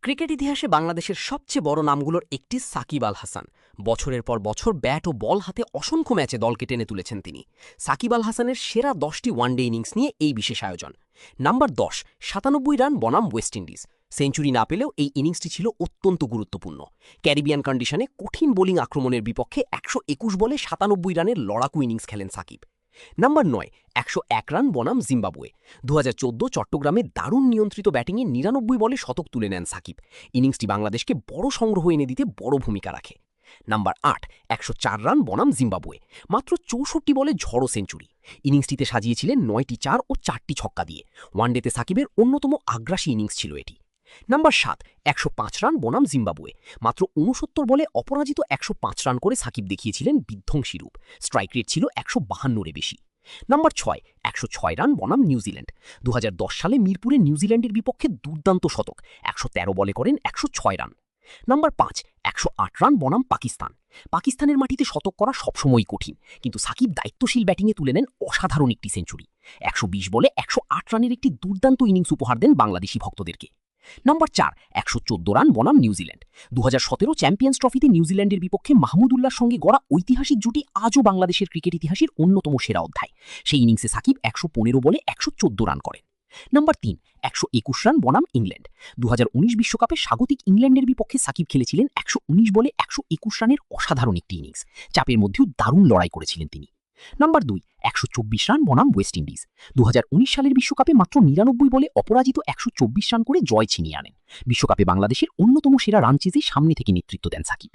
Cricket ইতিহাসে বাংলাদেশের সবচেয়ে বড় নামগুলোর একটি সাকিব আল হাসান। বছরের পর বছর ব্যাট ও বল হাতে অসংখ্য ম্যাচে দলকে টেনে তুলেছেন তিনি। সাকিব আল হাসানের সেরা 10টি ওয়ানডে ইনিংস নিয়ে এই বিশেষ আয়োজন। নাম্বার 10, 97 রান বনাম ওয়েস্ট ইন্ডিজ। সেঞ্চুরি না পেলেও এই ইনিংসটি ছিল অত্যন্ত গুরুত্বপূর্ণ। ক্যারিবিয়ান কন্ডিশনে কঠিন বোলিং আক্রমণের বিপক্ষে 121 বলে 97 রানের লড়াকু ইনিংস খেলেন সাকিব। নাম্বার 9, 101 রান বনাম জিম্বাবুয়ে। 2014 চট্টগ্রামে দারুণ নিয়ন্ত্রিত ব্যাটিংয়ে 99 বলে শতক তুলে নেন সাকিব। ইনিংসটি বাংলাদেশকে বড় সংগ্রহ এনে দিতে বড় ভূমিকা রাখে। নাম্বার 8, 104 রান বনাম জিম্বাবুয়ে। মাত্র 64 বলে ঝড়ো সেঞ্চুরি। ইনিংসটিতে সাজিয়েছিলেন 9টি 4 ও 4টি ছক্কা দিয়ে। ওয়ানডেতে সাকিবের অন্যতম আগ্রাসী ইনিংস ছিল এটি। নাম্বার 7, 105 রান বনাম জিম্বাবুয়ে। মাত্র 69 বলে অপরাজিত 105 রান করে সাকিব দেখিয়েছিলেন বিধ্বংসী রূপ। স্ট্রাইক রেট ছিল 152-এর বেশি। নাম্বার 6, 106 রান বনাম নিউজিল্যান্ড। 2010 সালে মিরপুরে নিউজিল্যান্ডের বিপক্ষে দুর্দান্ত শতক। 113 বলে করেন 106 রান। নাম্বার 5, 108 রান বনাম পাকিস্তান। পাকিস্তানের মাটিতে শতক করা সবসময়ই কঠিন, কিন্তু সাকিব দায়িত্বশীল ব্যাটিংয়ে তুলে নেন অসাধারণ একটি সেঞ্চুরি। 120 বলে 108 রানের একটি দুর্দান্ত ইনিংস উপহার দেন বাংলাদেশি ভক্তদেরকে। নাম্বার 4, 114 রান বনাম নিউজিল্যান্ড। 2017 চ্যাম্পিয়ন্স ট্রফিতে নিউজিল্যান্ডের বিপক্ষে মাহমুদুল্লাহর সঙ্গে গড়া ঐতিহাসিক জুটি আজও বাংলাদেশের ক্রিকেট ইতিহাসের অন্যতম সেরা অধ্যায়। সেই ইনিংসে সাকিব 115 বলে 114 রান করেন। নাম্বার 3, 121 রান বনাম ইংল্যান্ড। 2019 বিশ্বকাপে স্বাগতিক ইংল্যান্ডের বিপক্ষে সাকিব খেলেছিলেন 119 বলে 121 রানের অসাধারণ একটি ইনিংস। চাপের মধ্যেও দারুণ লড়াই করেছিলেন তিনি। নাম্বার 2, 124 রান বনাম ওয়েস্ট ইন্ডিজ। 2019 সালের বিশ্বকাপে মাত্র 99 বলে অপরাজিত 124 রান করে জয় ছিনিয়ে আনেন। বিশ্বকাপে বাংলাদেশের অন্যতম সেরা রান চেজে সামনে থেকে নেতৃত্ব দেন সাকিব।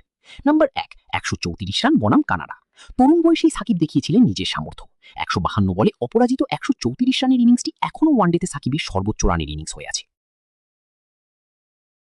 নাম্বার 1, 134 রান বনাম কানাডা। তরুণ বয়সেই সাকিব দেখিয়েছিলেন নিজের সামর্থ্য। 152 বলে অপরাজিত 134 রানের ইনিংসটি এখনও ওয়ানডেতে সাকিবের সর্বোচ্চ রানের ইনিংস হয়ে আছে।